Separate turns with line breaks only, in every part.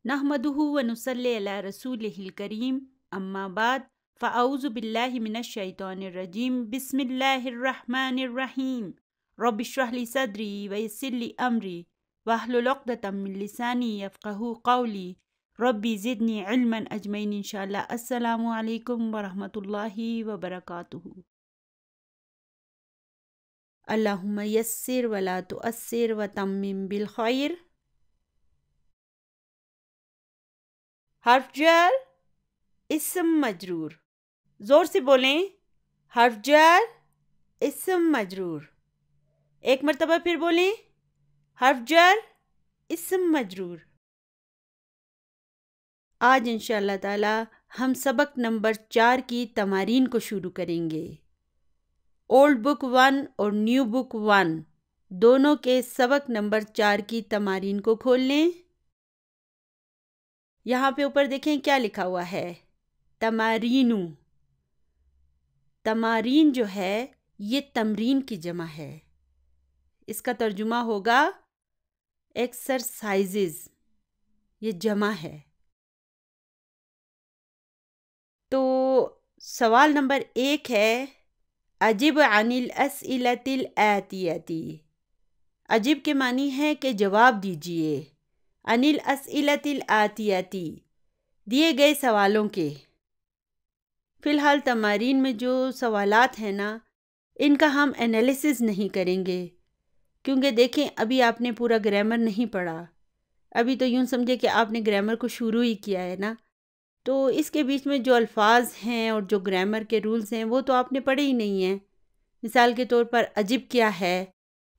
نحمدہ و نصلی علی رسولہ الکریم اما بعد فاعوذ باللہ من الشیطان الرجیم بسم اللہ الرحمن الرحیم رب اشرح لی صدری ویسر لی امری واحلل عقدۃ من لسانی یفقہوا قولی ربی زدنی علما اجمعین انشاءاللہ۔ السلام علیکم ورحمۃ اللہ وبرکاتہ۔ اللہم یسر ولا تؤثر وتمم بالخیر۔ حرف جر اسم مجرور، زور سے بولیں، حرف جر اسم مجرور۔ ایک مرتبہ پھر بولیں، حرف جر اسم مجرور۔ آج انشاءاللہ تعالی ہم سبق نمبر 4 کی تمارین کو شروع کریں گے۔ اولڈ بک 1 اور نیو بک 1 دونوں کے سبق نمبر 4 کی تمارین کو کھول لیں۔ یہاں پہ اوپر دیکھیں کیا لکھا ہوا ہے، تمارینو۔ تمارین جو ہے یہ تمرین کی جمع ہے، اس کا ترجمہ ہوگا ایکسرسائزز، یہ جمع ہے۔ تو سوال نمبر 1 ہے، اجب عن الاسئلۃ الآتیۃ۔ اجب کے معنی ہے کہ جواب دیجئے، عن الاسئلۃ الآتیۃ دیے گئے سوالوں کے۔ فی الحال تمارین میں جو سوالات ہیں نا، ان کا ہم انالیسز نہیں کریں گے، کیونکہ دیکھیں ابھی آپ نے پورا گرامر نہیں پڑھا، ابھی تو یوں سمجھے کہ آپ نے گرامر کو شروع ہی کیا ہے نا، تو اس کے بیچ میں جو الفاظ ہیں اور جو گرامر کے رولز ہیں وہ تو آپ نے پڑھے ہی نہیں ہیں۔ مثال کے طور پر عجب کیا ہے،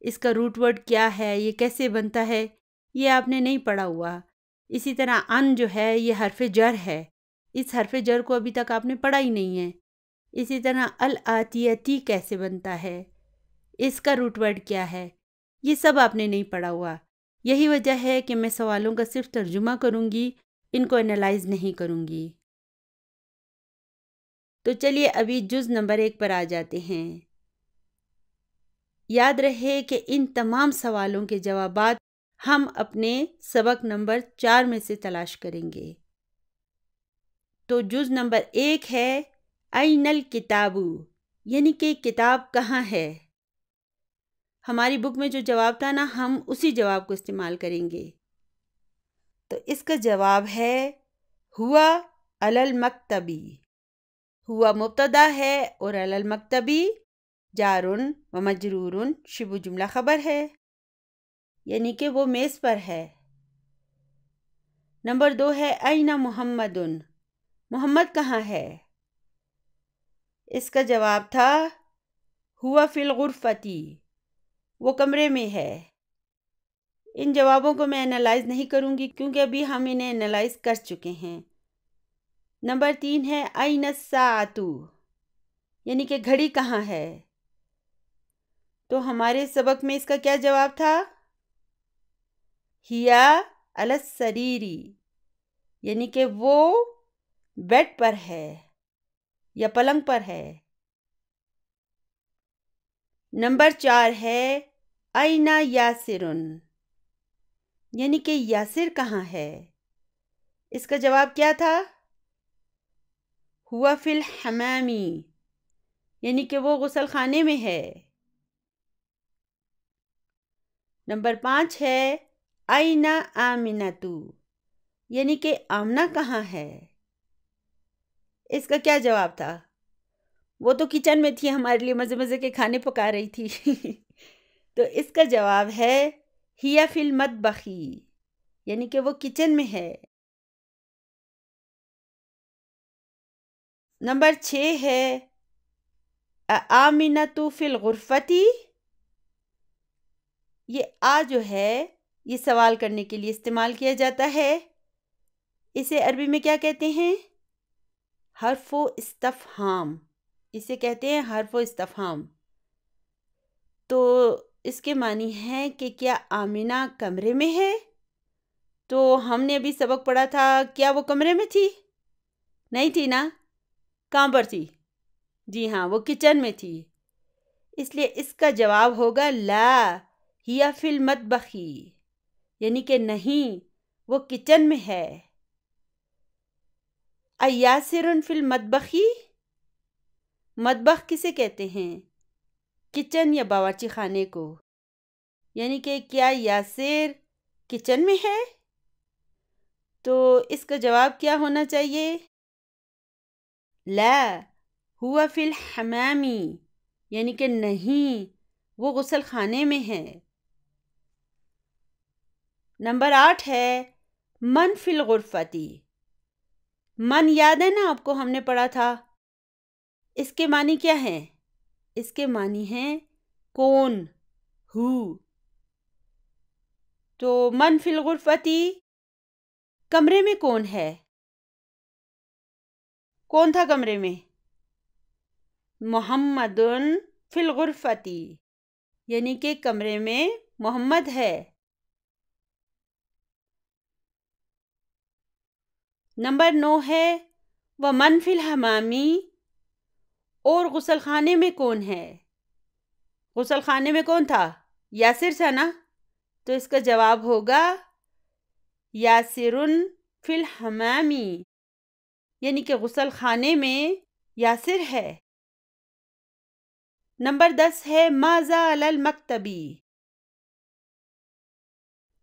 اس کا روٹ ورڈ کیا ہے، یہ کیسے بنتا ہے، یہ آپ نے نہیں پڑھا ہوا۔ اسی طرح ان جو ہے یہ حرف جر ہے، اس حرف جر کو ابھی تک آپ نے پڑھا ہی نہیں ہے۔ اسی طرح الآتیتی کیسے بنتا ہے، اس کا روٹ ورڈ کیا ہے، یہ سب آپ نے نہیں پڑھا ہوا۔ یہی وجہ ہے کہ میں سوالوں کا صرف ترجمہ کروں گی، ان کو انالائز نہیں کروں گی۔ تو چلیے ابھی جز نمبر 1 پر آ جاتے ہیں۔ یاد رہے کہ ان تمام سوالوں کے جوابات ہم اپنے سبق نمبر 4 میں سے تلاش کریں گے۔ تو جز نمبر 1 ہے این الکتاب، یعنی کہ کتاب کہاں ہے۔ ہماری بک میں جو جواب تھا نا، ہم اسی جواب کو استعمال کریں گے۔ تو اس کا جواب ہے ہوا علی المکتبی۔ ہوا مبتدا ہے اور علی المکتبی جار و مجرور شبہ جملہ خبر ہے، یعنی کہ وہ میز پر ہے۔ نمبر 2 ہے این محمد، محمد کہاں ہے۔ اس کا جواب تھا ہوا فی الغرفۃ، وہ کمرے میں ہے۔ ان جوابوں کو میں انالائز نہیں کروں گی کیونکہ ابھی ہم انہیں انالائز کر چکے ہیں۔ نمبر 3 ہے این الساعۃ، یعنی کہ گھڑی کہاں ہے۔ تو ہمارے سبق میں اس کا کیا جواب تھا، ہیا علی السریر، یعنی کہ وہ بیڈ پر ہے یا پلنگ پر ہے۔ نمبر 4 ہے این یاسر، یعنی کہ یاسر کہاں ہے۔ اس کا جواب کیا تھا، ہوا فی الحمام، یعنی کہ وہ غسل خانے میں ہے۔ نمبر 5 ہے این آمنۃ، یعنی کہ آمنہ کہاں ہے۔ اس کا کیا جواب تھا، وہ تو کچن میں تھی، ہمارے لیے مزے مزے کے کھانے پکا رہی تھی۔ تو اس کا جواب ہے ہیا فی المطبخ، یعنی کہ وہ کچن میں ہے۔ نمبر 6 ہے آمنۃ فی الغرفۃ، یہ آ جو ہے یہ سوال کرنے کے لیے استعمال کیا جاتا ہے، اسے عربی میں کیا کہتے ہیں، حرف و استفہام، اسے کہتے ہیں حرف و استفہام۔ تو اس کے معنی ہے کہ کیا آمنہ کمرے میں ہے۔ تو ہم نے ابھی سبق پڑھا تھا، کیا وہ کمرے میں تھی، نہیں تھی نا، کہاں پر تھی، جی ہاں وہ کچن میں تھی، اس لیے اس کا جواب ہوگا لا ہی فی المطبخ، یعنی کہ نہیں وہ کچن میں ہے۔ ایاسر فی المطبخی، مطبخ کسے کہتے ہیں؟ کچن یا باورچی خانے کو، یعنی کہ کیا یاسر کچن میں ہے؟ تو اس کا جواب کیا ہونا چاہیے؟ لا ہوا فی الحمامی، یعنی کہ نہیں، وہ غسل خانے میں ہے۔ نمبر 8 ہے من فی الغرفتی۔ من یاد ہے نا آپ کو، ہم نے پڑھا تھا۔ اس کے معنی کیا ہیں؟ اس کے معنی ہیں کون، ہو۔ تو من فی الغرفتی، کمرے میں کون ہے؟ کون تھا کمرے میں؟ محمد فی الغرفتی، یعنی کہ کمرے میں محمد ہے۔ نمبر 9 ہے ومن فی الحمامی، اور غسل خانے میں کون ہے؟ غسل خانے میں کون تھا؟ یاسر تھا نا، تو اس کا جواب ہوگا یاسر فی الحمامی، یعنی کہ غسل خانے میں یاسر ہے۔ نمبر 10 ہے ماذا علی المکتبی۔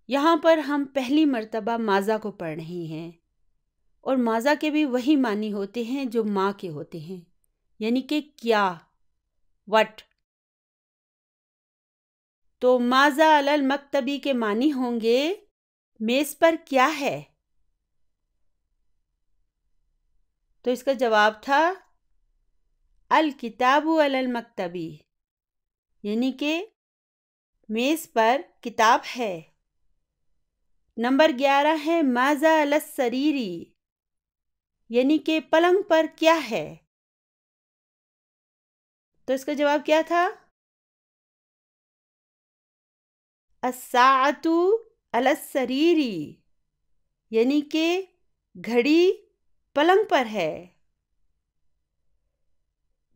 یہاں پر ہم پہلی مرتبہ ماذا کو پڑھ رہے ہیں، اور ماذا کے بھی وہی معنی ہوتے ہیں جو ماں کے ہوتے ہیں، یعنی کہ کیا، وٹ۔ تو ماذا علی المکتبی کے معنی ہوں گے میز پر کیا ہے؟ تو اس کا جواب تھا الکتاب علی المکتبی، یعنی کہ میز پر کتاب ہے۔ نمبر 11 ہے ماذا علی السریری، یعنی کہ پلنگ پر کیا ہے؟ تو اس کا جواب کیا تھا؟ الساعۃ علی السریری، یعنی کہ گھڑی پلنگ پر ہے۔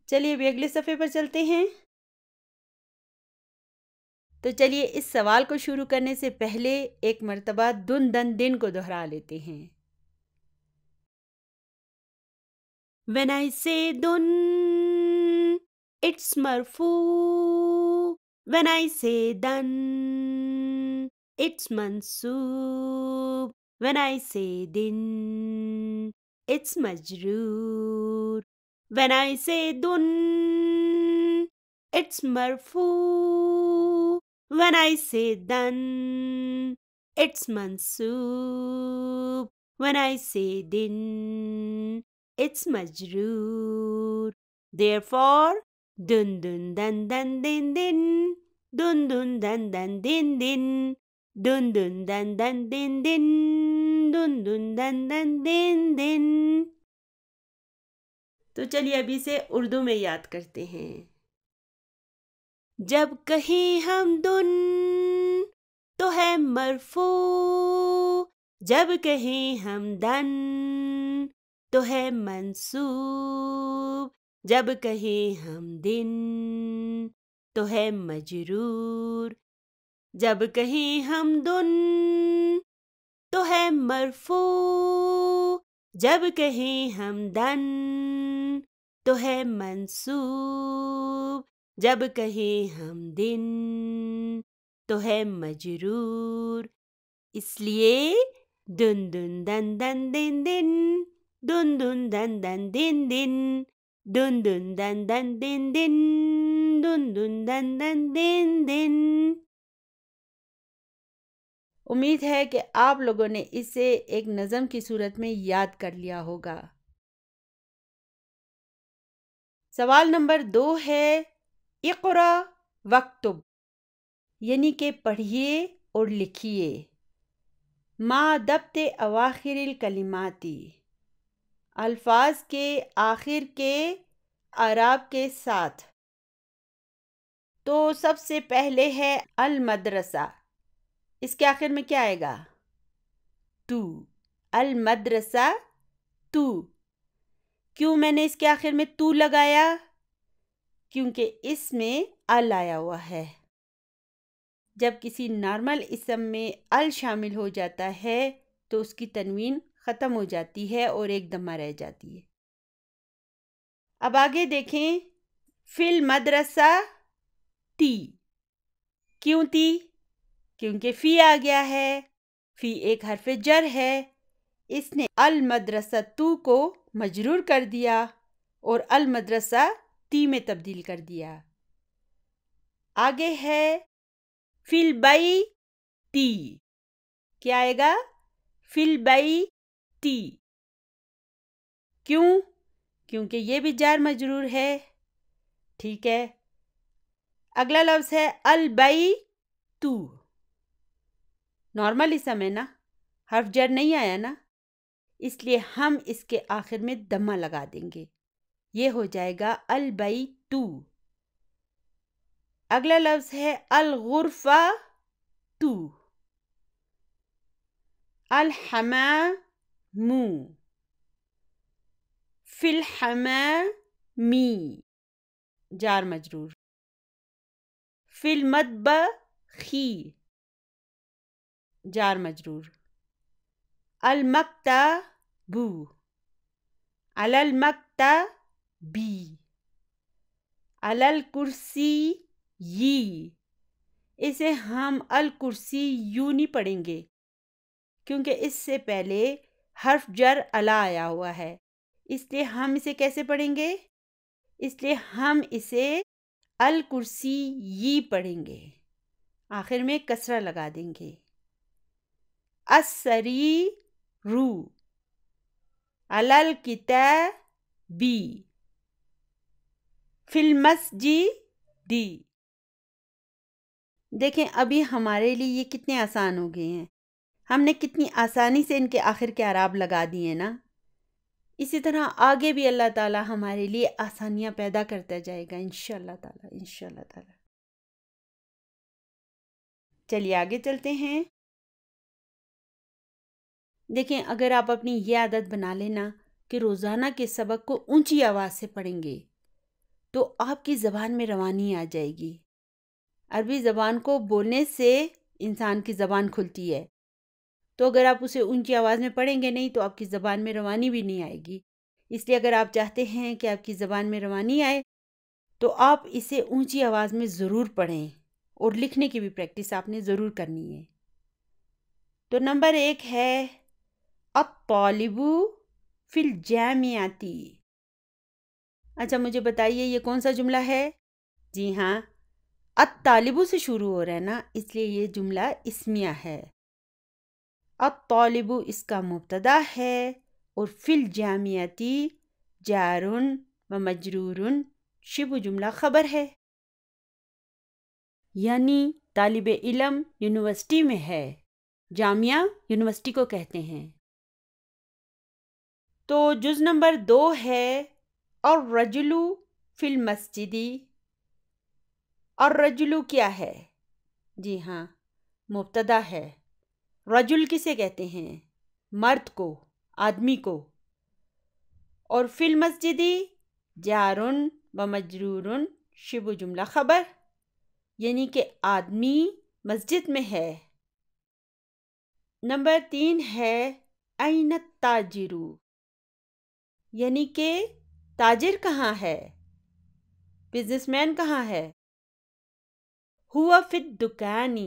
چلیے ابھی اگلے صفحے پر چلتے ہیں۔ تو چلیے اس سوال کو شروع کرنے سے پہلے ایک مرتبہ دن دن دن کو دہرا لیتے ہیں۔ When I say dun, it's مرفوع. When I say dan, it's منصوب. When I say din, it's مجرور. When I say dun, it's مرفوع. When I say dan, it's منصوب. When I say din, it's مجرور. Therefore, dun dun dan dan din din, dun dun dan dan din din, dun dun dan dan din din, dun dun dan dan din din. تو چلیے ابھی سے اردو میں یاد کرتے ہیں۔ جب کہیں ہم دن تو ہے مرفوع، جب کہیں ہم دن تو ہے منصوب، جب کہیں ہم دن تو ہے مجرور، جب کہیں ہم دن تو ہے مرفوع، جب کہیں ہم دن تو ہے منصوب، جب کہیں ہم دن تو ہے مجرور۔ اس لیے دن دن دن دن دن دن، دن دن دن دن دن دن، دن دن دن دن دن دن، دن دن دن دن دن دن۔ امید ہے کہ آپ لوگوں نے اسے ایک نظم کی صورت میں یاد کر لیا ہوگا۔ سوال نمبر 2 ہے اقرا وکتب، یعنی کہ پڑھیے اور لکھیے۔ ما دبت اواخر الکلماتی، الفاظ کے آخر کے اعراب کے ساتھ۔ تو سب سے پہلے ہے المدرسہ، اس کے آخر میں کیا آئے گا؟ تو، المدرسہ تو۔ کیوں میں نے اس کے آخر میں تو لگایا؟ کیونکہ اس میں ال آیا ہوا ہے۔ جب کسی نارمل اسم میں ال شامل ہو جاتا ہے تو اس کی تنوین ختم ہو جاتی ہے اور ایک دمہ رہ جاتی ہے۔ اب آگے دیکھیں، فی المدرسہ تی، کیوں تی؟ کیونکہ فی آ گیا ہے، فی ایک حرف جر ہے، اس نے المدرسہ تو کو مجرور کر دیا اور المدرسہ تی میں تبدیل کر دیا۔ آگے ہے فی البئی تی، کیا آئے گا؟ فی البئی تی، کیوں؟ کیونکہ یہ بھی جار مجرور ہے، ٹھیک ہے۔ اگلا لفظ ہے البئی تو، نارمل اسم ہے نا، حرف جر نہیں آیا نا، اس لیے ہم اس کے آخر میں دمہ لگا دیں گے، یہ ہو جائے گا البئی تو۔ اگلا لفظ ہے الغرفہ تو، الحمام، فی الحمام، جار مجرور، فی المطبخ، جار مجرور، المکتب، علی المکتب، علی الکرسی، اسے ہم الکرسی یوں نہیں پڑھیں گے کیونکہ اس سے پہلے حرف جر علی آیا ہوا ہے، اس لیے ہم اسے کیسے پڑھیں گے؟ اس لیے ہم اسے الکرسی پڑھیں گے، آخر میں کسرہ لگا دیں گے۔ السریر، علی الکتاب، فی المسجد۔ دیکھیں ابھی ہمارے لیے یہ کتنے آسان ہو گئے ہیں، ہم نے کتنی آسانی سے ان کے آخر کے اعراب لگا دیے نا۔ اسی طرح آگے بھی اللہ تعالی ہمارے لیے آسانیاں پیدا کرتا جائے گا انشاءاللہ تعالی، انشاءاللہ تعالی۔ چلیے آگے چلتے ہیں۔ دیکھیں اگر آپ اپنی یہ عادت بنا لینا کہ روزانہ کے سبق کو اونچی آواز سے پڑھیں گے تو آپ کی زبان میں روانی آ جائے گی۔ عربی زبان کو بولنے سے انسان کی زبان کھلتی ہے، تو اگر آپ اسے اونچی آواز میں پڑھیں گے نہیں تو آپ کی زبان میں روانی بھی نہیں آئے گی۔ اس لیے اگر آپ چاہتے ہیں کہ آپ کی زبان میں روانی آئے تو آپ اسے اونچی آواز میں ضرور پڑھیں، اور لکھنے کی بھی پریکٹس آپ نے ضرور کرنی ہے۔ تو نمبر 1 ہے الطالب فی الجامعۃ۔ اچھا مجھے بتائیے یہ کون سا جملہ ہے؟ جی ہاں، الطالب سے شروع ہو رہا ہے نا، اس لیے یہ جملہ اسمیہ ہے۔ الطالب اس کا مبتدا ہے اور فی الجامعۃ جار و مجرور شبہ جملہ خبر ہے، یعنی طالب علم یونیورسٹی میں ہے، جامعہ یونیورسٹی کو کہتے ہیں۔ تو جز نمبر 2 ہے الرجل فی المسجد۔ الرجل کیا ہے؟ جی ہاں، مبتدا ہے۔ رجل کسے کہتے ہیں؟ مرد کو، آدمی کو۔ اور فی المسجد جار و مجرور شبہ جملہ خبر، یعنی کہ آدمی مسجد میں ہے۔ نمبر 3 ہے این التاجر، یعنی کہ تاجر کہاں ہے، بزنس مین کہاں ہے۔ ہوا فی الدکان،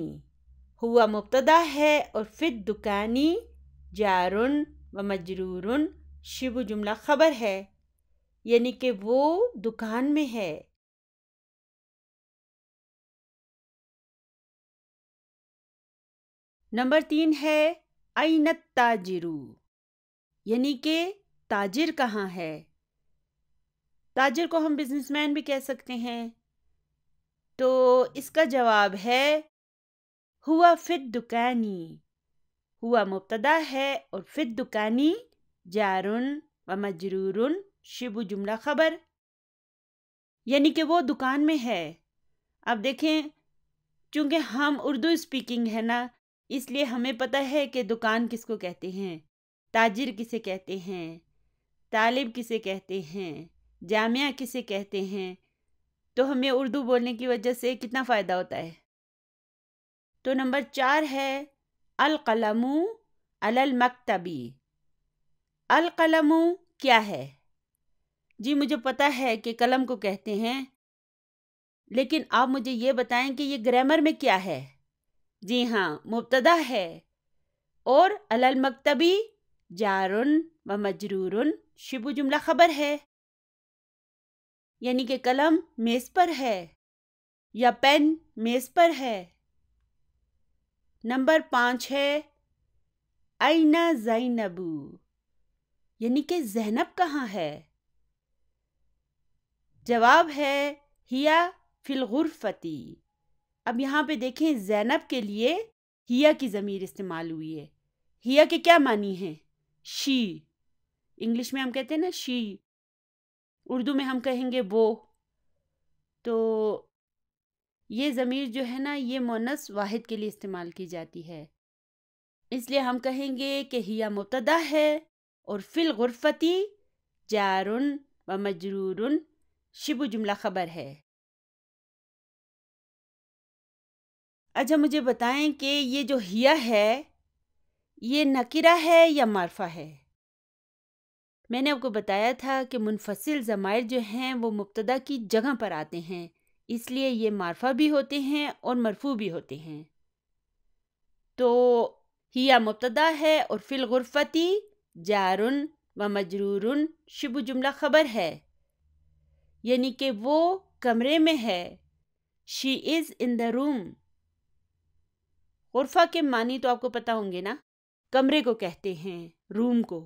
ہوا مبتدا ہے اور فی الدکان جار و مجرور شبہ جملہ خبر ہے، یعنی کہ وہ دکان میں ہے۔ نمبر 3 ہے این التاجر، یعنی کہ تاجر کہاں ہے۔ تاجر کو ہم بزنس مین بھی کہہ سکتے ہیں، تو اس کا جواب ہے ہوا فی الدکان۔ ہوا مبتدا ہے اور فی الدکان جار و مجرور شبہ جملہ خبر، یعنی کہ وہ دکان میں ہے۔ اب دیکھیں چونکہ ہم اردو اسپیکنگ ہے نا، اس لیے ہمیں پتہ ہے کہ دکان کس کو کہتے ہیں، تاجر کسے کہتے ہیں، طالب کسے کہتے ہیں، جامعہ کسے کہتے ہیں، تو ہمیں اردو بولنے کی وجہ سے کتنا فائدہ ہوتا ہے۔ تو نمبر 4 ہے القلم علی المکتبی. القلم کیا ہے؟ جی مجھے پتا ہے کہ قلم کو کہتے ہیں، لیکن آپ مجھے یہ بتائیں کہ یہ گرامر میں کیا ہے؟ جی ہاں، مبتدا ہے، اور علی المکتبی جار و مجرور شبہ جملہ خبر ہے، یعنی کہ قلم میز پر ہے یا پین میز پر ہے. نمبر 5 ہے این زینب، یعنی کہ زینب کہاں ہے؟ جواب ہے ہیا فی الغرفتی. اب یہاں پہ دیکھیں زینب کے لیے ہیا کی ضمیر استعمال ہوئی ہے. ہیا کے کیا معنی ہیں؟ شی. انگلش میں ہم کہتے ہیں نا شی، اردو میں ہم کہیں گے وہ. تو یہ ضمیر جو ہے نا یہ مؤنث واحد کے لیے استعمال کی جاتی ہے، اس لیے ہم کہیں گے کہ ہیا مبتدا ہے اور فی الغرفتی جار و مجرور شبہ جملہ خبر ہے. اچھا مجھے بتائیں کہ یہ جو ہیا ہے یہ نکرہ ہے یا معرفہ ہے؟ میں نے آپ کو بتایا تھا کہ منفصل ضمائر جو ہیں وہ مبتدا کی جگہ پر آتے ہیں، اس لیے یہ معرفہ بھی ہوتے ہیں اور مرفوع بھی ہوتے ہیں. تو ہیا مبتدا ہے اور فی الغرفتی جار و مجرور شبہ جملہ خبر ہے، یعنی کہ وہ کمرے میں ہے. شی از ان دا روم. غرفہ کے معنی تو آپ کو پتہ ہوں گے نا، کمرے کو کہتے ہیں، روم کو.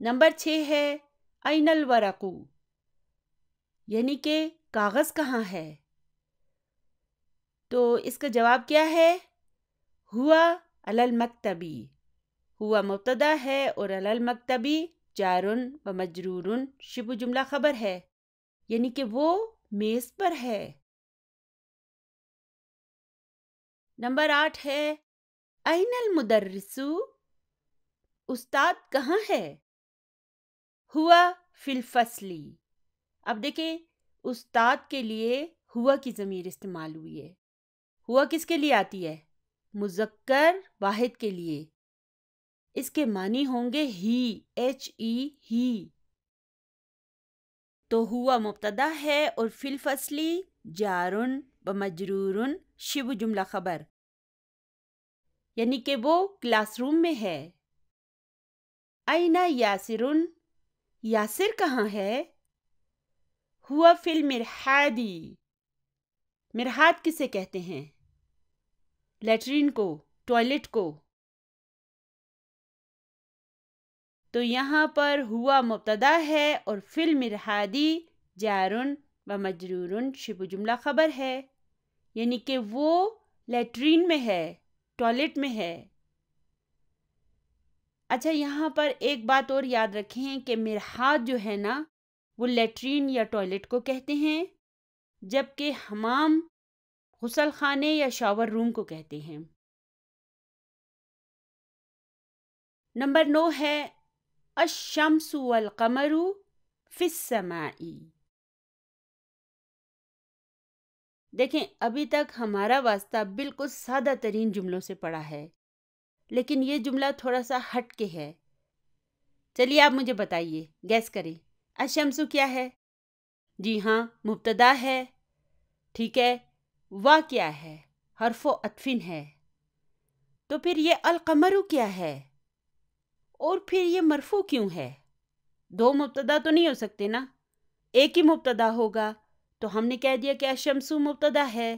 نمبر 6 ہے این الورق، یعنی کہ کاغذ کہاں ہے؟ تو اس کا جواب کیا ہے؟ ہوا علی المکتبی. ہوا مبتدا ہے اور علی المکتبی جار و مجرور شبہ جملہ خبر ہے، یعنی کہ وہ میز پر ہے. نمبر 8 ہے این المدرس، استاد کہاں ہے؟ ہوا فی الفصل. اب دیکھیں استاد کے لیے ہوا کی ضمیر استعمال ہوئی ہے. ہوا کس کے لیے آتی ہے؟ مذکر واحد کے لیے. اس کے معنی ہوں گے ہی، ایچ ای ہی. تو ہوا مبتدا ہے اور فی الفصل جار و مجرور شبہ جملہ خبر، یعنی کہ وہ کلاس روم میں ہے. این یاسر، یاسر کہاں ہے؟ ہوا فی المرحاض. مرحاض کسے کہتے ہیں؟ لیٹرین کو، ٹوائلٹ کو. تو یہاں پر ہوا مبتدا ہے اور فی المرحاض جار و مجرور شبہ جملہ خبر ہے، یعنی کہ وہ لیٹرین میں ہے، ٹوائلٹ میں ہے. اچھا یہاں پر ایک بات اور یاد رکھیں کہ مرحاض جو ہے نا وہ لیٹرین یا ٹوائلٹ کو کہتے ہیں، جبکہ حمام غسل خانے یا شاور روم کو کہتے ہیں. نمبر 9 ہے الشمس والقمر فی السماء. دیکھیں ابھی تک ہمارا واسطہ بالکل سادہ ترین جملوں سے پڑا ہے، لیکن یہ جملہ تھوڑا سا ہٹ کے ہے. چلیے آپ مجھے بتائیے، گیس کریں الشمس کیا ہے؟ جی ہاں مبتدا ہے، ٹھیک ہے. وا کیا ہے؟ حرف و عطف ہے. تو پھر یہ القمر کیا ہے؟ اور پھر یہ مرفوع کیوں ہے؟ 2 مبتدا تو نہیں ہو سکتے نا، ایک ہی مبتدا ہوگا. تو ہم نے کہہ دیا کہ الشمس مبتدا ہے،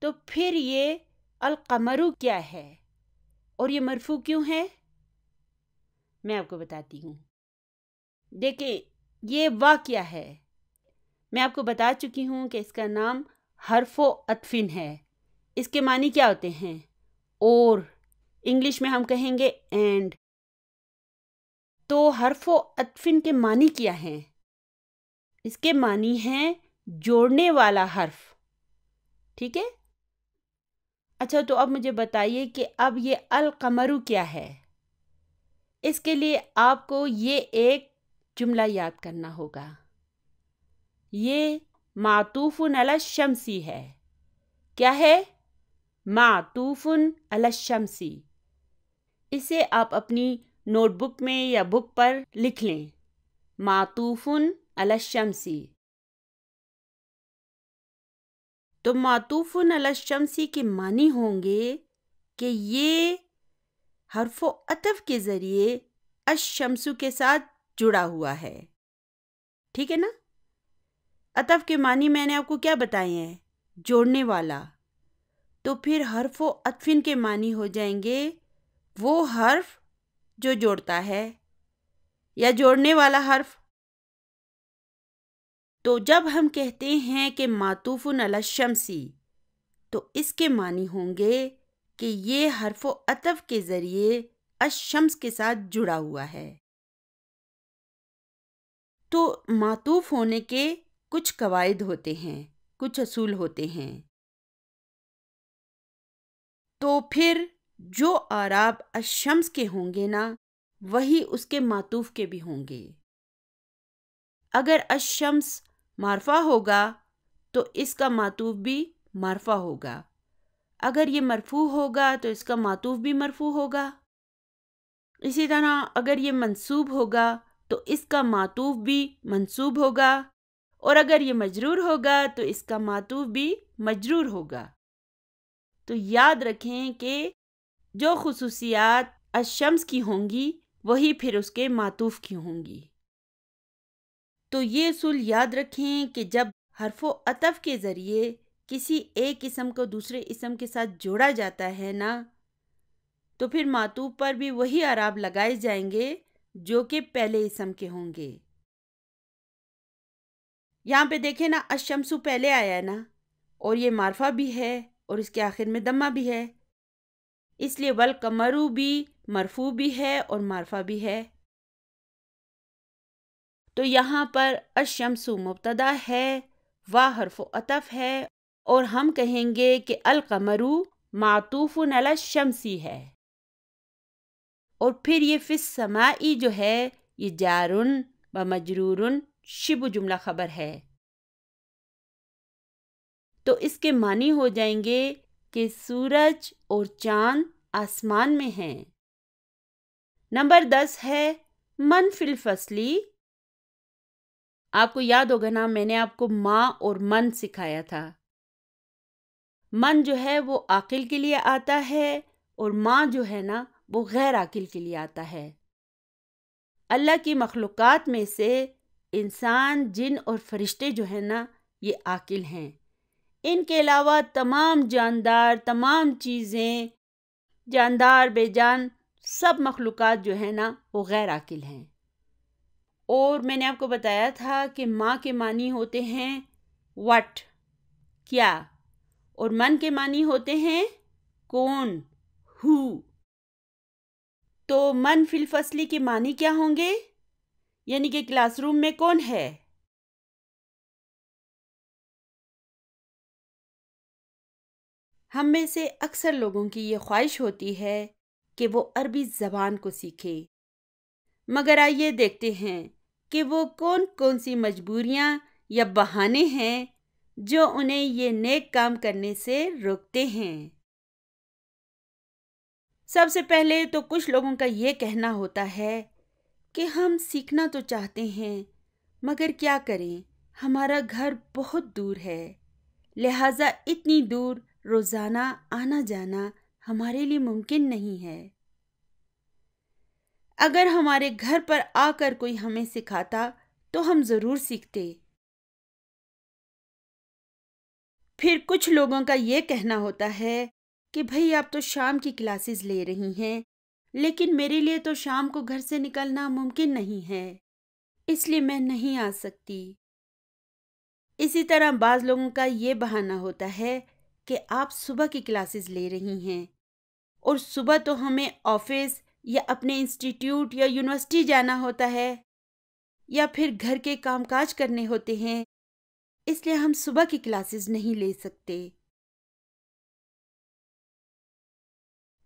تو پھر یہ القمر کیا ہے اور یہ مرفوع کیوں ہے؟ میں آپ کو بتاتی ہوں. دیکھیں یہ وا کیا ہے، میں آپ کو بتا چکی ہوں کہ اس کا نام حرف و عطف ہے. اس کے معنی کیا ہوتے ہیں؟ اور. انگلش میں ہم کہیں گے اینڈ. تو حرف و عطف کے معنی کیا ہیں؟ اس کے معنی ہیں جوڑنے والا حرف، ٹھیک ہے. اچھا تو اب مجھے بتائیے کہ اب یہ القمر کیا ہے؟ اس کے لیے آپ کو یہ ایک جملہ یاد کرنا ہوگا. یہ معطوف علی الشمسی ہے. کیا ہے؟ معطوف علی الشمسی. اسے آپ اپنی نوٹ بک میں یا بک پر لکھ لیں، معطوفن علی الشمسی۔ تو معطوفن علی الشمسی کے معنی ہوں گے کہ یہ حرف و عطف کے ذریعے الشمس کے ساتھ جڑا ہوا ہے، ٹھیک ہے نا؟ عطف کے معنی میں نے آپ کو کیا بتائے ہیں؟ جوڑنے والا۔ تو پھر حرف و عطفن کے معنی ہو جائیں گے وہ حرف جو جوڑتا ہے یا جوڑنے والا حرف۔ تو جب ہم کہتے ہیں کہ معطوفن علی الشمسی تو اس کے معنی ہوں گے کہ یہ حرف و عطف کے ذریعے الشمس کے ساتھ جڑا ہوا ہے۔ تو معطوف ہونے کے کچھ قواعد ہوتے ہیں، کچھ اصول ہوتے ہیں۔ تو پھر جو اعراب الشمس کے ہوں گے نا، وہی اس کے معطوف کے بھی ہوں گے۔ اگر الشمس معرفہ ہوگا تو اس کا معطوف بھی معرفہ ہوگا، اگر یہ مرفوع ہوگا تو اس کا معطوف بھی مرفوع ہوگا۔ اسی طرح اگر یہ منصوب ہوگا تو اس کا معطوف بھی منصوب ہوگا، اور اگر یہ مجرور ہوگا تو اس کا معطوف بھی مجرور ہوگا۔ تو یاد رکھیں کہ جو خصوصیات الشمس کی ہوں گی وہی پھر اس کے معطوف کی ہوں گی۔ تو یہ اصول یاد رکھیں کہ جب حرف و عطف کے ذریعے کسی ایک اسم کو دوسرے اسم کے ساتھ جوڑا جاتا ہے نا، تو پھر معطوف پر بھی وہی اعراب لگائے جائیں گے جو کہ پہلے اسم کے ہوں گے۔ یہاں پہ دیکھیں نا، الشمس پہلے آیا ہے نا، اور یہ معرفہ بھی ہے اور اس کے آخر میں ضمہ بھی ہے، اس لیے والقمر بھی مرفوع بھی ہے اور معرفہ بھی ہے۔ تو یہاں پر الشمس مبتدا ہے، وا حرف و عطف ہے، اور ہم کہیں گے کہ القمر معطوف علی الشمسی ہے، اور پھر یہ فی السماء جو ہے یہ جار و مجرور شبہ جملہ خبر ہے۔ تو اس کے معنی ہو جائیں گے کہ سورج اور چاند آسمان میں ہیں۔ نمبر 10 ہے من فی الفصلی۔ آپ کو یاد ہوگا نا، میں نے آپ کو ماں اور من سکھایا تھا۔ من جو ہے وہ عاقل کے لیے آتا ہے، اور ماں جو ہے نا وہ غیر عاقل کے لیے آتا ہے۔ اللہ کی مخلوقات میں سے انسان، جن اور فرشتے جو ہیں نا یہ عاقل ہیں۔ ان کے علاوہ تمام جاندار، تمام چیزیں، جاندار بے جان، سب مخلوقات جو ہیں نا وہ غیر عاقل ہیں۔ اور میں نے آپ کو بتایا تھا کہ ماں کے معنی ہوتے ہیں وٹ، کیا، اور من کے معنی ہوتے ہیں کون، ہو۔ تو من فی الفصلی کے معنی کیا ہوں گے؟ یعنی کہ کلاس روم میں کون ہے؟ ہم میں سے اکثر لوگوں کی یہ خواہش ہوتی ہے کہ وہ عربی زبان کو سیکھے، مگر آئیے دیکھتے ہیں کہ وہ کون کون سی مجبوریاں یا بہانے ہیں جو انہیں یہ نیک کام کرنے سے روکتے ہیں۔ سب سے پہلے تو کچھ لوگوں کا یہ کہنا ہوتا ہے کہ ہم سیکھنا تو چاہتے ہیں، مگر کیا کریں، ہمارا گھر بہت دور ہے، لہٰذا اتنی دور روزانہ آنا جانا ہمارے لیے ممکن نہیں ہے۔ اگر ہمارے گھر پر آ کر کوئی ہمیں سکھاتا تو ہم ضرور سیکھتے۔ پھر کچھ لوگوں کا یہ کہنا ہوتا ہے کہ بھئی آپ تو شام کی کلاسز لے رہی ہیں، لیکن میرے لیے تو شام کو گھر سے نکلنا ممکن نہیں ہے، اس لیے میں نہیں آ سکتی۔ اسی طرح بعض لوگوں کا یہ بہانہ ہوتا ہے کہ آپ صبح کی کلاسز لے رہی ہیں، اور صبح تو ہمیں آفس یا اپنے انسٹیٹیوٹ یا یونیورسٹی جانا ہوتا ہے، یا پھر گھر کے کام کاج کرنے ہوتے ہیں، اس لیے ہم صبح کی کلاسز نہیں لے سکتے۔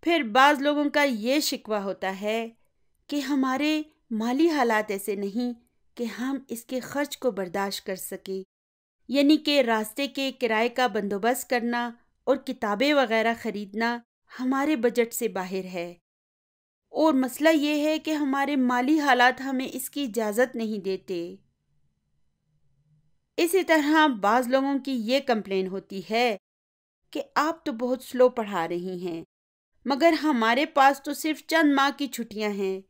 پھر بعض لوگوں کا یہ شکوہ ہوتا ہے کہ ہمارے مالی حالات ایسے نہیں کہ ہم اس کے خرچ کو برداشت کر سکیں، یعنی کہ راستے کے کرائے کا بندوبست کرنا اور کتابیں وغیرہ خریدنا ہمارے بجٹ سے باہر ہے۔ اور مسئلہ یہ ہے کہ ہمارے مالی حالات ہمیں اس کی اجازت نہیں دیتے۔ اسی طرح بعض لوگوں کی یہ کمپلین ہوتی ہے کہ آپ تو بہت سلو پڑھا رہی ہیں، مگر ہمارے پاس تو صرف چند ماہ کی چھٹیاں ہیں،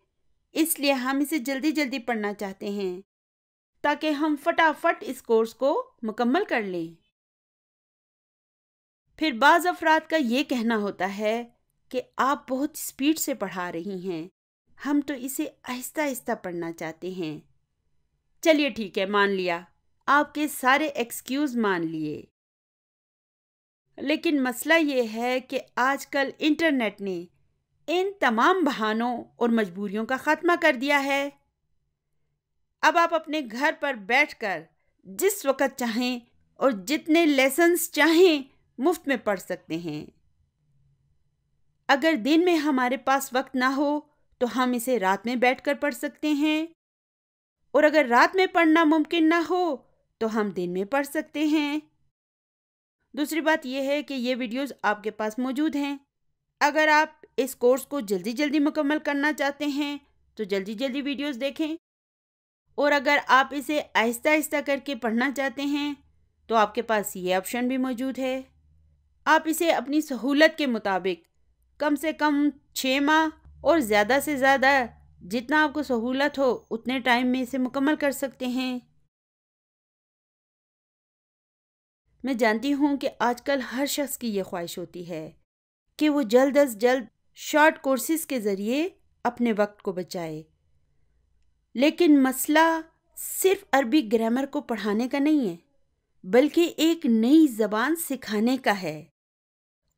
اس لیے ہم اسے جلدی جلدی پڑھنا چاہتے ہیں تاکہ ہم فٹافٹ اس کورس کو مکمل کر لیں۔ پھر بعض افراد کا یہ کہنا ہوتا ہے کہ آپ بہت اسپیڈ سے پڑھا رہی ہیں، ہم تو اسے آہستہ آہستہ پڑھنا چاہتے ہیں۔ چلیے ٹھیک ہے، مان لیا، آپ کے سارے ایکسکیوز مان لیے، لیکن مسئلہ یہ ہے کہ آج کل انٹرنیٹ نے ان تمام بہانوں اور مجبوریوں کا خاتمہ کر دیا ہے۔ اب آپ اپنے گھر پر بیٹھ کر جس وقت چاہیں اور جتنے لیسنز چاہیں مفت میں پڑھ سکتے ہیں۔ اگر دن میں ہمارے پاس وقت نہ ہو تو ہم اسے رات میں بیٹھ کر پڑھ سکتے ہیں، اور اگر رات میں پڑھنا ممکن نہ ہو تو ہم دن میں پڑھ سکتے ہیں۔ دوسری بات یہ ہے کہ یہ ویڈیوز آپ کے پاس موجود ہیں۔ اگر آپ اس کورس کو جلدی جلدی مکمل کرنا چاہتے ہیں تو جلدی جلدی ویڈیوز دیکھیں، اور اگر آپ اسے آہستہ آہستہ کر کے پڑھنا چاہتے ہیں تو آپ کے پاس یہ آپشن بھی موجود ہے۔ آپ اسے اپنی سہولت کے مطابق کم سے کم 6 ماہ اور زیادہ سے زیادہ جتنا آپ کو سہولت ہو اتنے ٹائم میں اسے مکمل کر سکتے ہیں۔ میں جانتی ہوں کہ آج کل ہر شخص کی یہ خواہش ہوتی ہے کہ وہ جلد از جلد شارٹ کورسز کے ذریعے اپنے وقت کو بچائے، لیکن مسئلہ صرف عربی گرامر کو پڑھانے کا نہیں ہے، بلکہ ایک نئی زبان سکھانے کا ہے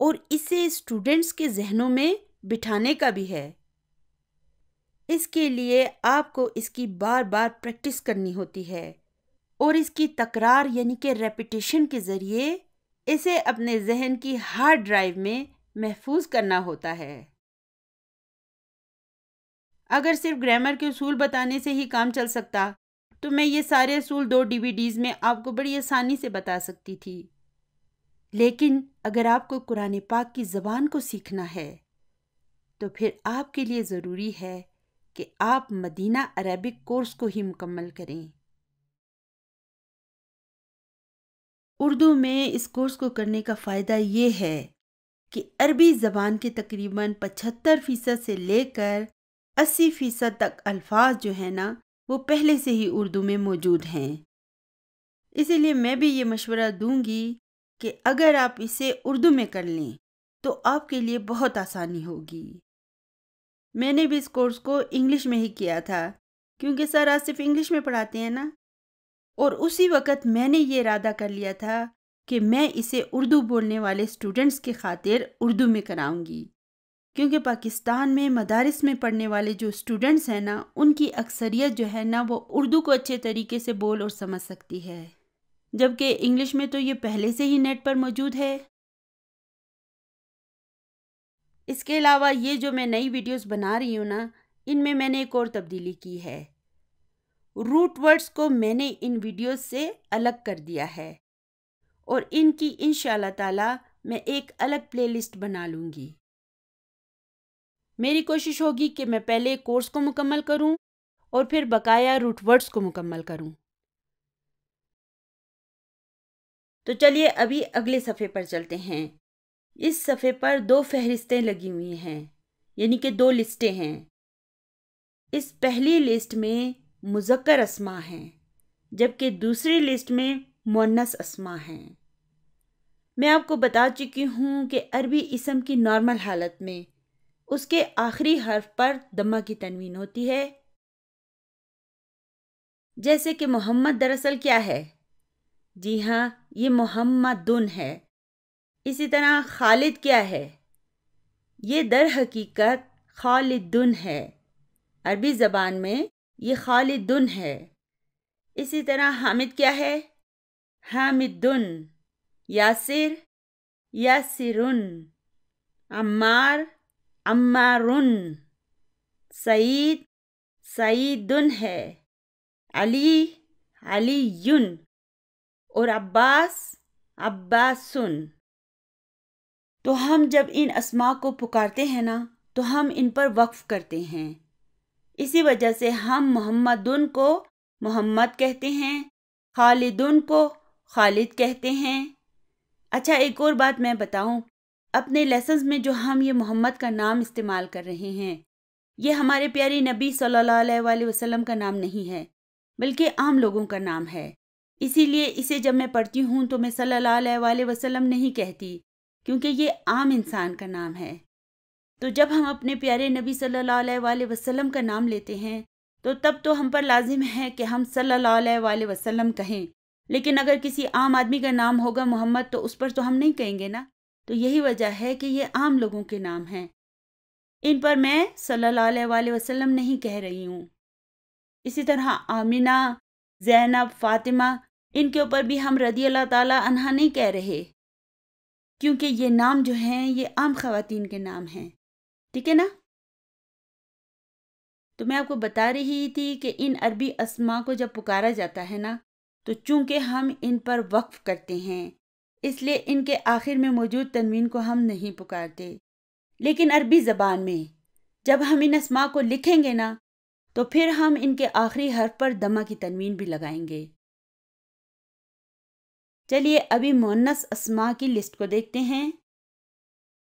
اور اسے اسٹوڈنٹس کے ذہنوں میں بٹھانے کا بھی ہے۔ اس کے لیے آپ کو اس کی بار بار پریکٹس کرنی ہوتی ہے اور اس کی تکرار یعنی کہ ریپیٹیشن کے ذریعے اسے اپنے ذہن کی ہارڈ ڈرائیو میں محفوظ کرنا ہوتا ہے۔ اگر صرف گرامر کے اصول بتانے سے ہی کام چل سکتا تو میں یہ سارے اصول 2 DVDs میں آپ کو بڑی آسانی سے بتا سکتی تھی، لیکن اگر آپ کو قرآن پاک کی زبان کو سیکھنا ہے تو پھر آپ کے لیے ضروری ہے کہ آپ مدینہ عربک کورس کو ہی مکمل کریں۔ اردو میں اس کورس کو کرنے کا فائدہ یہ ہے کہ عربی زبان کے تقریباً 75% سے لے کر 80% تک الفاظ جو ہیں نا وہ پہلے سے ہی اردو میں موجود ہیں۔ اسی لیے میں بھی یہ مشورہ دوں گی کہ اگر آپ اسے اردو میں کر لیں تو آپ کے لیے بہت آسانی ہوگی۔ میں نے بھی اس کورس کو انگلش میں ہی کیا تھا کیونکہ سر آصف انگلش میں پڑھاتے ہیں نا، اور اسی وقت میں نے یہ ارادہ کر لیا تھا کہ میں اسے اردو بولنے والے اسٹوڈنٹس کی خاطر اردو میں کراؤں گی، کیونکہ پاکستان میں مدارس میں پڑھنے والے جو اسٹوڈنٹس ہیں نا ان کی اکثریت جو ہے نا وہ اردو کو اچھے طریقے سے بول اور سمجھ سکتی ہے، جبکہ انگلش میں تو یہ پہلے سے ہی نیٹ پر موجود ہے۔ اس کے علاوہ یہ جو میں نئی ویڈیوز بنا رہی ہوں نا ان میں نے ایک اور تبدیلی کی ہے۔ روٹ ورڈز کو میں نے ان ویڈیوز سے الگ کر دیا ہے اور ان کی انشاءاللہ تعالی میں ایک الگ پلے لسٹ بنا لوں گی۔ میری کوشش ہوگی کہ میں پہلے کورس کو مکمل کروں اور پھر بقایا روٹ ورڈز کو مکمل کروں۔ تو چلیے ابھی اگلے صفحے پر چلتے ہیں۔ اس صفحے پر 2 فہرستیں لگی ہوئی ہیں، یعنی کہ 2 لسٹیں ہیں۔ اس پہلی لسٹ میں مذکر اسماء ہیں جبکہ دوسری لسٹ میں مؤنث اسماء ہیں۔ میں آپ کو بتا چکی ہوں کہ عربی اسم کی نارمل حالت میں اس کے آخری حرف پر ضمہ کی تنوین ہوتی ہے، جیسے کہ محمد دراصل کیا ہے؟ جی ہاں، یہ محمدن ہے۔ اسی طرح خالد کیا ہے؟ یہ در حقیقت خالدن ہے، عربی زبان میں یہ خالدن ہے۔ اسی طرح حامد کیا ہے؟ حامدن۔ یاسر یاسرن، عمار عمارن، سعید سعیدن ہے، علی علیٌ، اور عباس عباسن۔ تو ہم جب ان اسماء کو پکارتے ہیں نا تو ہم ان پر وقف کرتے ہیں. اسی وجہ سے ہم محمدن کو محمد کہتے ہیں، خالدن کو خالد کہتے ہیں. اچھا، ایک اور بات میں بتاؤں. اپنے لیسنز میں جو ہم یہ محمد کا نام استعمال کر رہے ہیں، یہ ہمارے پیارے نبی صلی اللہ علیہ وآلہ وسلم کا نام نہیں ہے، بلکہ عام لوگوں کا نام ہے. اسی لیے اسے جب میں پڑھتی ہوں تو میں صلی اللہ علیہ وآلہ وسلم نہیں کہتی، کیونکہ یہ عام انسان کا نام ہے. تو جب ہم اپنے پیارے نبی صلی اللہ علیہ وآلہ وسلم کا نام لیتے ہیں تو تب تو ہم پر لازم ہے کہ ہم صلی اللہ علیہ وآلہ وسلم کہیں. لیکن اگر کسی عام آدمی کا نام ہوگا محمد تو اس پر تو ہم نہیں کہیں گے نا. تو یہی وجہ ہے کہ یہ عام لوگوں کے نام ہیں، ان پر میں صلی اللہ علیہ وآلہ وسلم نہیں کہہ رہی ہوں. اسی طرح آمینہ، زینب، فاطمہ، ان کے اوپر بھی ہم رضی اللہ تعالی عنہا نہیں کہہ رہے، کیونکہ یہ نام جو ہیں یہ عام خواتین کے نام ہیں. ٹھیک ہے نا؟ تو میں آپ کو بتا رہی تھی کہ ان عربی اسماء کو جب پکارا جاتا ہے نا، تو چونکہ ہم ان پر وقف کرتے ہیں اس لیے ان کے آخر میں موجود تنوین کو ہم نہیں پکارتے. لیکن عربی زبان میں جب ہم ان اسماء کو لکھیں گے نا تو پھر ہم ان کے آخری حرف پر دمہ کی تنوین بھی لگائیں گے. چلیے ابھی مؤنث اسماء کی لسٹ کو دیکھتے ہیں.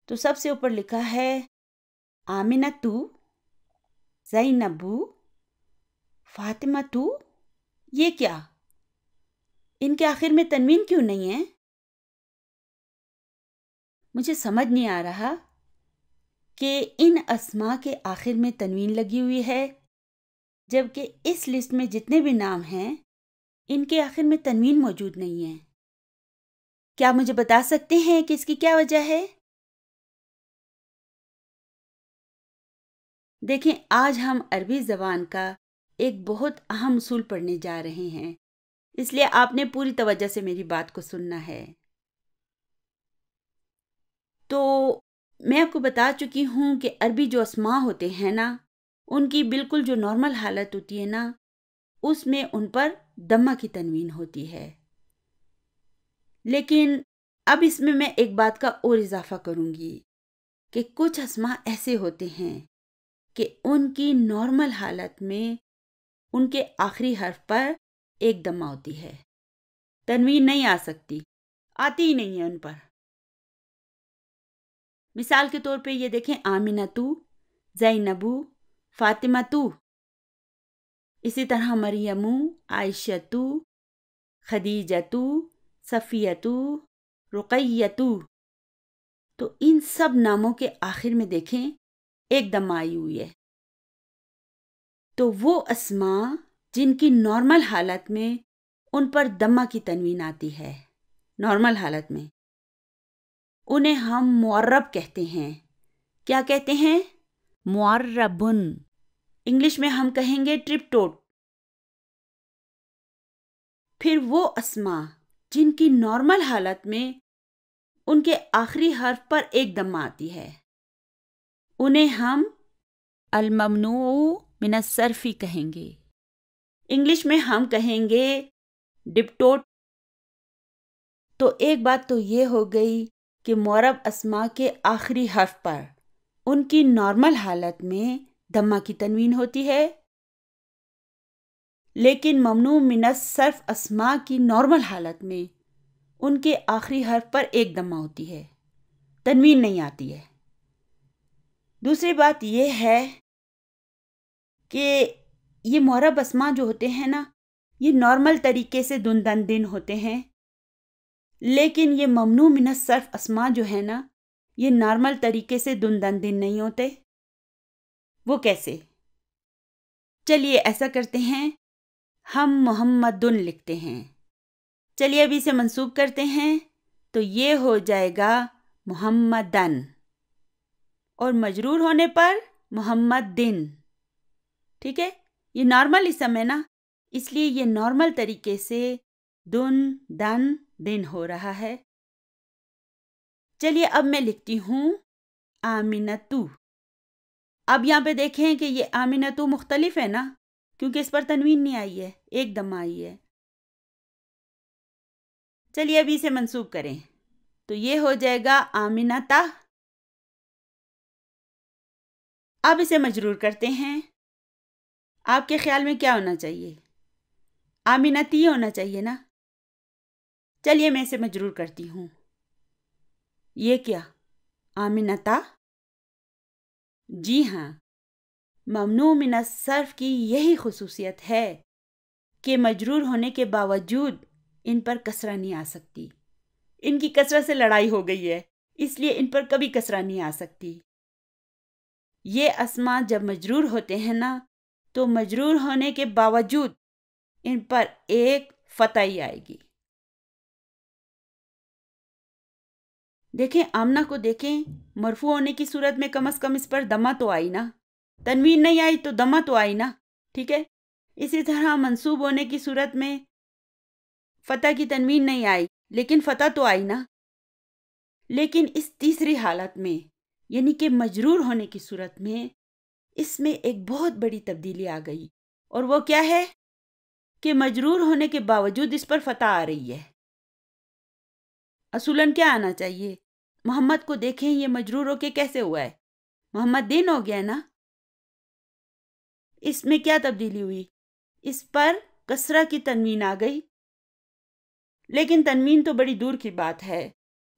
تو سب سے اوپر لکھا ہے آمینتو، زینبو، فاطمتو. یہ کیا؟ ان کے آخر میں تنوین کیوں نہیں ہے؟ مجھے سمجھ نہیں آ رہا کہ ان اسماء کے آخر میں تنوین لگی ہوئی ہے، جبکہ اس لسٹ میں جتنے بھی نام ہیں ان کے آخر میں تنوین موجود نہیں ہے. کیا مجھے بتا سکتے ہیں کہ اس کی کیا وجہ ہے؟ دیکھیں، آج ہم عربی زبان کا ایک بہت اہم اصول پڑھنے جا رہے ہیں، اس لیے آپ نے پوری توجہ سے میری بات کو سننا ہے. تو میں آپ کو بتا چکی ہوں کہ عربی جو اسماء ہوتے ہیں نا، ان کی بالکل جو نارمل حالت ہوتی ہے نا، اس میں ان پر دمہ کی تنوین ہوتی ہے. لیکن اب اس میں ایک بات کا اور اضافہ کروں گی کہ کچھ اسماء ایسے ہوتے ہیں کہ ان کی نارمل حالت میں ان کے آخری حرف پر ایک دمہ ہوتی ہے، تنوین نہیں آ سکتی، آتی ہی نہیں ہے ان پر. مثال کے طور پہ یہ دیکھیں، آمینتو، زینبو، فاطمتو. اسی طرح مریمو، عائشتو، خدیجتو، صفیتو، رقیتو. تو ان سب ناموں کے آخر میں دیکھیں ایک دمہ آئی ہوئی ہے. تو وہ اسماء جن کی نارمل حالت میں ان پر دمہ کی تنوین آتی ہے، نارمل حالت میں، انہیں ہم معرب کہتے ہیں. کیا کہتے ہیں؟ معربن. انگلش میں ہم کہیں گے ٹرپٹوٹ. پھر وہ اسماء جن کی نارمل حالت میں ان کے آخری حرف پر ایک دمہ آتی ہے، انہیں ہم الممنوع من الصرف کہیں گے. انگلش میں ہم کہیں گے ڈپٹوٹ. تو ایک بات تو یہ ہو گئی کہ معرب اسماء کے آخری حرف پر ان کی نارمل حالت میں دمہ کی تنوین ہوتی ہے، لیکن ممنوع من الصرف اسماء کی نارمل حالت میں ان کے آخری حرف پر ایک دمہ ہوتی ہے، تنوین نہیں آتی ہے. دوسری بات یہ ہے کہ یہ معرب اسماء جو ہوتے ہیں نا، یہ نارمل طریقے سے دن دن دن ہوتے ہیں، لیکن یہ ممنوع من الصرف اسماء جو ہے نا، یہ نارمل طریقے سے دن دن دن نہیں ہوتے. وہ کیسے؟ چلیے ایسا کرتے ہیں، ہم محمدن لکھتے ہیں. چلیے ابھی اسے منسوب کرتے ہیں، تو یہ ہو جائے گا محمدن، اور مجرور ہونے پر محمدن. ٹھیک ہے؟ یہ نارمل اسم ہے نا، اس لیے یہ نارمل طریقے سے دن دن دن ہو رہا ہے. چلیے اب میں لکھتی ہوں آمینتو. اب یہاں پہ دیکھیں کہ یہ آمینتو مختلف ہے نا، کیونکہ اس پر تنوین نہیں آئی ہے، ایک دمہ آئی ہے. چلیے ابھی اسے منسوب کریں، تو یہ ہو جائے گا آمینتا. آپ اسے مجرور کرتے ہیں. آپ کے خیال میں کیا ہونا چاہیے؟ آمنتی ہونا چاہیے نا. چلیے میں اسے مجرور کرتی ہوں. یہ کیا؟ آمنتا؟ جی ہاں، ممنوع من الصرف کی یہی خصوصیت ہے کہ مجرور ہونے کے باوجود ان پر کسرہ نہیں آ سکتی. ان کی کسرہ سے لڑائی ہو گئی ہے، اس لیے ان پر کبھی کسرہ نہیں آ سکتی. یہ اسما جب مجرور ہوتے ہیں نا تو مجرور ہونے کے باوجود ان پر ایک فتح ہی آئے گی. دیکھیں آمنہ کو دیکھیں، مرفوع ہونے کی صورت میں کم از کم اس پر دمہ تو آئی نا. تنوین نہیں آئی تو دمہ تو آئی نا. ٹھیک ہے. اسی طرح منصوب ہونے کی صورت میں فتح کی تنوین نہیں آئی لیکن فتح تو آئی نا. لیکن اس تیسری حالت میں یعنی کہ مجرور ہونے کی صورت میں اس میں ایک بہت بڑی تبدیلی آ گئی، اور وہ کیا ہے کہ مجرور ہونے کے باوجود اس پر فتح آ رہی ہے. اصولاً کیا آنا چاہیے؟ محمد کو دیکھیں یہ مجرور ہو کے کیسے ہوا ہے؟ محمد دین ہو گیا نا. اس میں کیا تبدیلی ہوئی؟ اس پر کسرہ کی تنوین آ گئی. لیکن تنوین تو بڑی دور کی بات ہے،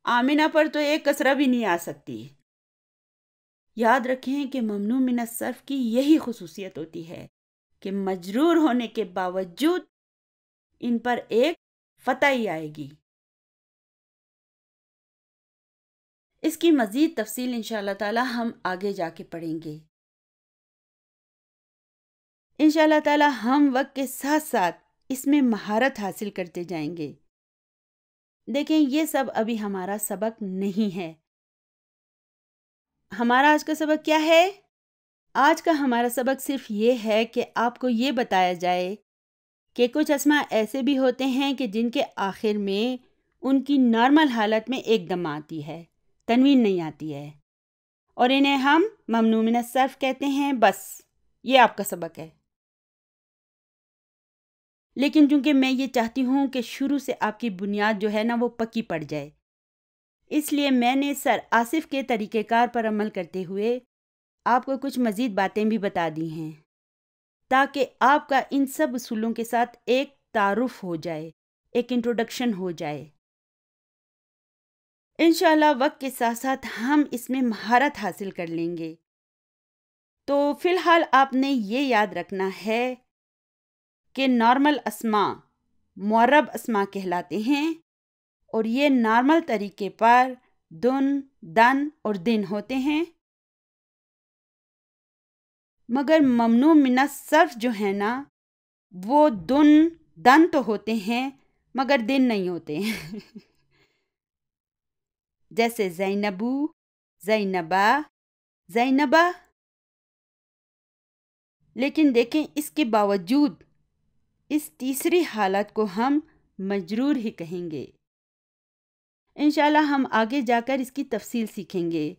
آمنہ پر تو ایک کسرہ بھی نہیں آ سکتی. یاد رکھیں کہ ممنوع من الصرف کی یہی خصوصیت ہوتی ہے کہ مجرور ہونے کے باوجود ان پر ایک فتح ہی آئے گی. اس کی مزید تفصیل انشاءاللہ تعالی ہم آگے جا کے پڑھیں گے. انشاءاللہ تعالی ہم وقت کے ساتھ ساتھ اس میں مہارت حاصل کرتے جائیں گے. دیکھیں یہ سب ابھی ہمارا سبق نہیں ہے. ہمارا آج کا سبق کیا ہے؟ آج کا ہمارا سبق صرف یہ ہے کہ آپ کو یہ بتایا جائے کہ کچھ اسماء ایسے بھی ہوتے ہیں کہ جن کے آخر میں ان کی نارمل حالت میں ایک دم آتی ہے، تنوین نہیں آتی ہے، اور انہیں ہم ممنوع من الصرف کہتے ہیں. بس یہ آپ کا سبق ہے. لیکن چونکہ میں یہ چاہتی ہوں کہ شروع سے آپ کی بنیاد جو ہے نا وہ پکی پڑ جائے، اس لیے میں نے سر آصف کے طریقہ کار پر عمل کرتے ہوئے آپ کو کچھ مزید باتیں بھی بتا دی ہیں تاکہ آپ کا ان سب اصولوں کے ساتھ ایک تعارف ہو جائے، ایک انٹروڈکشن ہو جائے. انشاءاللہ وقت کے ساتھ ساتھ ہم اس میں مہارت حاصل کر لیں گے. تو فی الحال آپ نے یہ یاد رکھنا ہے کہ نارمل اسماء معرب اسماء کہلاتے ہیں، اور یہ نارمل طریقے پر دن، دن اور دن ہوتے ہیں. مگر ممنوع من الصرف جو ہے نا وہ دن، دن تو ہوتے ہیں مگر دن نہیں ہوتے ہیں. جیسے زینبو، زینبا، زینبا. لیکن دیکھیں اس کے باوجود اس تیسری حالت کو ہم مجرور ہی کہیں گے. انشاءاللہ ہم آگے جا کر اس کی تفصیل سیکھیں گے.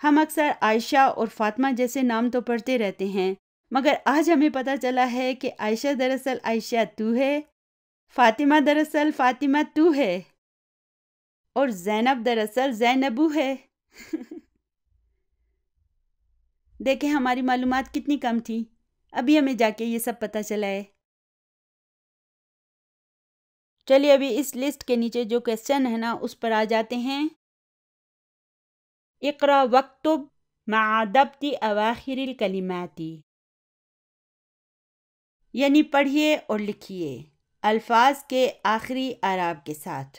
ہم اکثر عائشہ اور فاطمہ جیسے نام تو پڑھتے رہتے ہیں، مگر آج ہمیں پتہ چلا ہے کہ عائشہ دراصل عائشہ تو ہے، فاطمہ دراصل فاطمہ تو ہے، اور زینب دراصل زینبو ہے. دیکھیں ہماری معلومات کتنی کم تھی، ابھی ہمیں جا کے یہ سب پتہ چلا ہے. چلیے ابھی اس لسٹ کے نیچے جو کویسچن ہے نا اس پر آ جاتے ہیں. اقرا واکتب مع ضبط اواخر الکلمات، یعنی پڑھیے اور لکھیے الفاظ کے آخری اعراب کے ساتھ.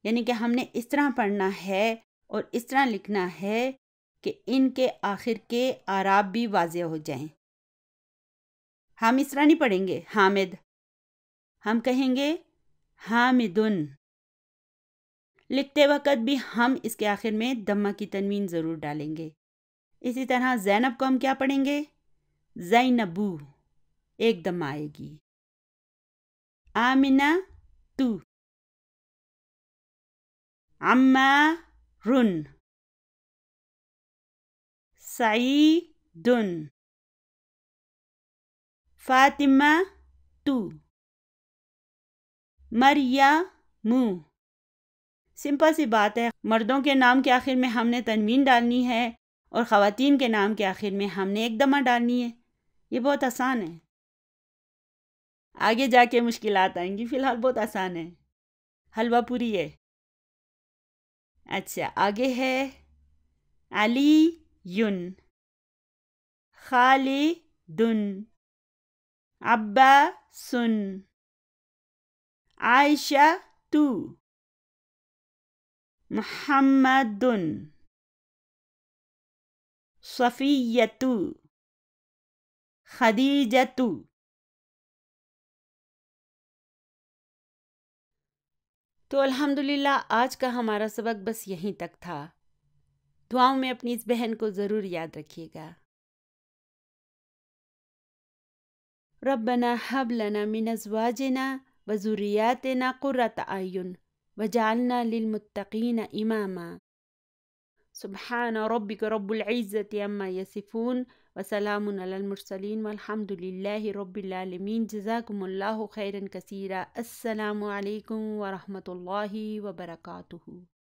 یعنی کہ ہم نے اس طرح پڑھنا ہے اور اس طرح لکھنا ہے کہ ان کے آخر کے اعراب بھی واضح ہو جائیں. ہم اس طرح نہیں پڑھیں گے حامد، ہم کہیں گے حامدن. لکھتے وقت بھی ہم اس کے آخر میں دمہ کی تنوین ضرور ڈالیں گے. اسی طرح زینب کو ہم کیا پڑھیں گے؟ زینبو، ایک دم آئے گی. آمنہ تو، عمارن، سعیدن، فاطمہ تو، مریم. سمپل سی بات ہے، مردوں کے نام کے آخر میں ہم نے تنوین ڈالنی ہے اور خواتین کے نام کے آخر میں ہم نے ایک دمہ ڈالنی ہے. یہ بہت آسان ہے. آگے جا کے مشکلات آئیں گی، فی الحال بہت آسان ہے. حلوہ پوری ہے. اچھا آگے ہے علی یون، خالدن، عباسن، عائشہ تو، محمدن، صفیۃ، خدیجۃ. تو الحمدللہ آج کا ہمارا سبق بس یہیں تک تھا. دعاؤں میں اپنی اس بہن کو ضرور یاد رکھیے گا. ربنا هب لنا من ازواجنا وذریاتنا قرة اعین وجعلنا للمتقین اماما. سبحان ربک رب العزة عما یصفون وسلام علی المرسلین والحمد للہ رب العالمین. جزاکم اللہ خیرا کثیرا. السلام علیکم ورحمۃ اللہ وبرکاتہ.